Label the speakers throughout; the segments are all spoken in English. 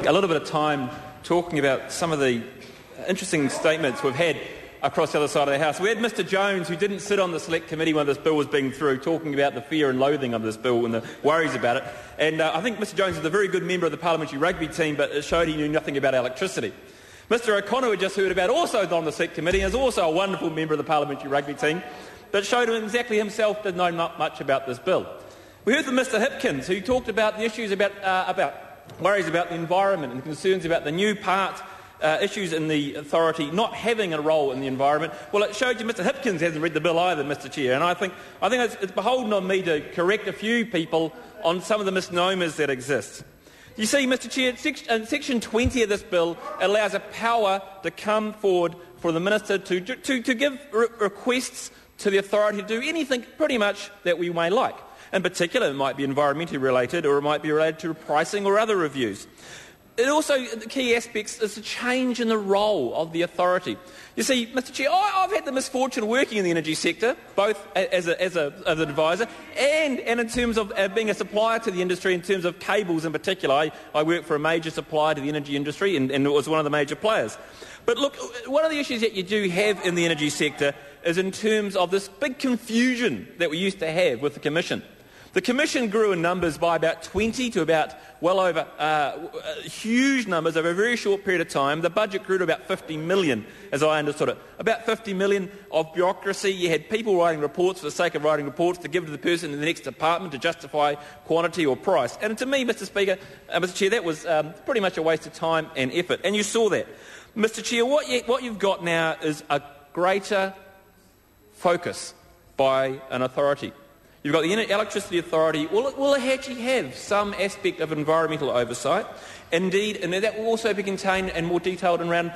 Speaker 1: a little bit of time talking about some of the interesting statements we've had across the other side of the House. We had Mr Jones, who didn't sit on the select committee when this bill was being through, talking about the fear and loathing of this bill and the worries about it. And I think Mr Jones is a very good member of the parliamentary rugby team, but it showed he knew nothing about electricity. Mr O'Connor, we just heard about, also on the select committee, is also a wonderful member of the parliamentary rugby team, but showed him exactly himself didn't know much about this bill. We heard from Mr Hipkins, who talked about the issues about worries about the environment and concerns about the new part issues in the authority not having a role in the environment. Well, it showed you Mr Hipkins hasn't read the bill either, Mr Chair, and I think it's beholden on me to correct a few people on some of the misnomers that exist. You see, Mr Chair, Section 20 of this bill allows a power to come forward for the Minister to give requests to the authority to do anything pretty much that we may like. In particular, it might be environmentally related, or it might be related to pricing or other reviews. It also, the key aspects is the change in the role of the authority. You see, Mr Chair, I've had the misfortune of working in the energy sector, both as an advisor and in terms of being a supplier to the industry, in terms of cables in particular. I work for a major supplier to the energy industry and it was one of the major players. But look, one of the issues that you do have in the energy sector is in terms of this big confusion that we used to have with the Commission. The Commission grew in numbers by about 20 to about well over huge numbers over a very short period of time. The budget grew to about 50 million, as I understood it. About 50 million of bureaucracy. You had people writing reports for the sake of writing reports to give to the person in the next department to justify quantity or price. And to me, Mr Chair, that was pretty much a waste of time and effort. And you saw that. Mr Chair, what you've got now is a greater focus by an authority. You've got the Electricity Authority. Will it actually have some aspect of environmental oversight? Indeed, and that will also be contained and more detailed around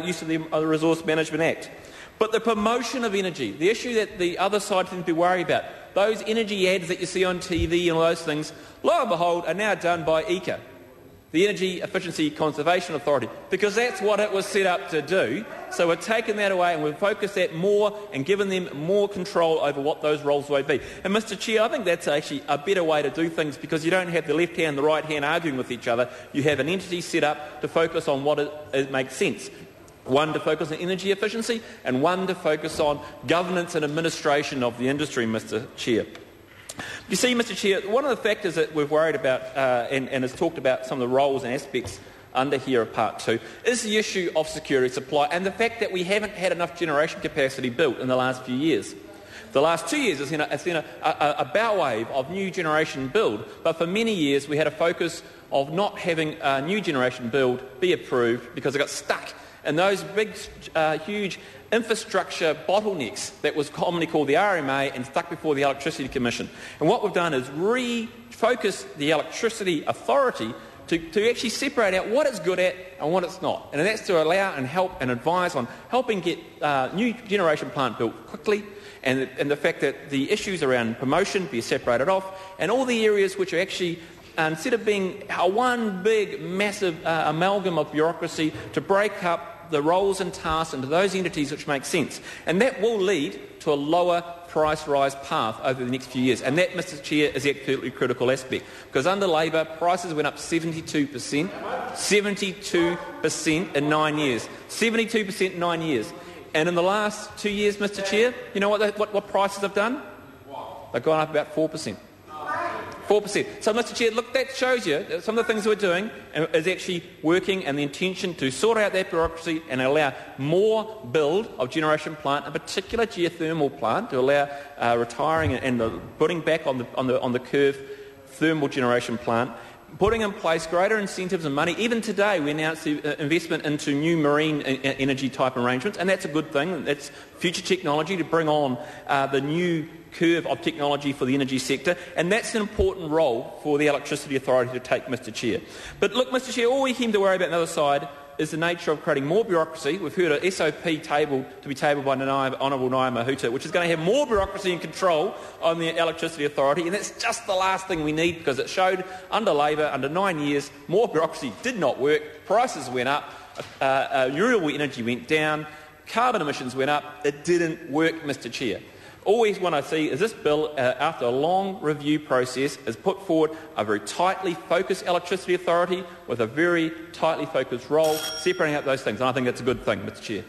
Speaker 1: use of the Resource Management Act. But the promotion of energy, the issue that the other side seems to be worried about, those energy ads that you see on TV and all those things, lo and behold, are now done by ECA, the Energy Efficiency Conservation Authority, because that's what it was set up to do. So we've taken that away and we've focused that more and given them more control over what those roles may be. And Mr Chair, I think that's actually a better way to do things, because you don't have the left hand and the right hand arguing with each other. You have an entity set up to focus on what it makes sense. One to focus on energy efficiency and one to focus on governance and administration of the industry, Mr Chair. You see, Mr Chair, one of the factors that we've worried about and has talked about some of the roles and aspects under here of Part 2 is the issue of security of supply and the fact that we haven't had enough generation capacity built in the last few years. The last 2 years has seen a bow wave of new generation build, but for many years we had a focus of not having new generation build be approved because it got stuck in those big, huge infrastructure bottlenecks that was commonly called the RMA and stuck before the Electricity Commission. And what we've done is refocus the Electricity Authority to actually separate out what it's good at and what it's not. And that's to allow and help and advise on helping get new generation plant built quickly, and the fact that the issues around promotion be separated off, and all the areas which are actually, instead of being one big, massive amalgam of bureaucracy, to break up the roles and tasks into those entities which make sense. And that will lead to a lower price rise path over the next few years. And that, Mr Chair, is the absolutely critical aspect. Because under Labor, prices went up 72%. 72% in 9 years. 72% in 9 years. And in the last 2 years, Mr Chair, you know what prices have done? They've gone up about 4%. 4%. So, Mr Chair, look, that shows you that some of the things we're doing is actually working, and the intention to sort out that bureaucracy and allow more build of generation plant, in particular geothermal plant, to allow retiring and putting back on the curve thermal generation plant, putting in place greater incentives and money. Even today we announced the investment into new marine energy type arrangements, and that's a good thing. That's future technology to bring on the new curve of technology for the energy sector, and that's an important role for the Electricity Authority to take, Mr Chair. But look, Mr Chair, all we came to worry about on the other side is the nature of creating more bureaucracy. We've heard an SOP to be tabled by Honourable Naya Mahuta, which is going to have more bureaucracy and control on the Electricity Authority, and that's just the last thing we need, because it showed under Labor, under 9 years, more bureaucracy did not work, prices went up, renewable energy went down, carbon emissions went up. It didn't work, Mr Chair. all we want to see is this bill, after a long review process, has put forward a very tightly focused electricity authority with a very tightly focused role, separating out those things. And I think that's a good thing, Mr Chair.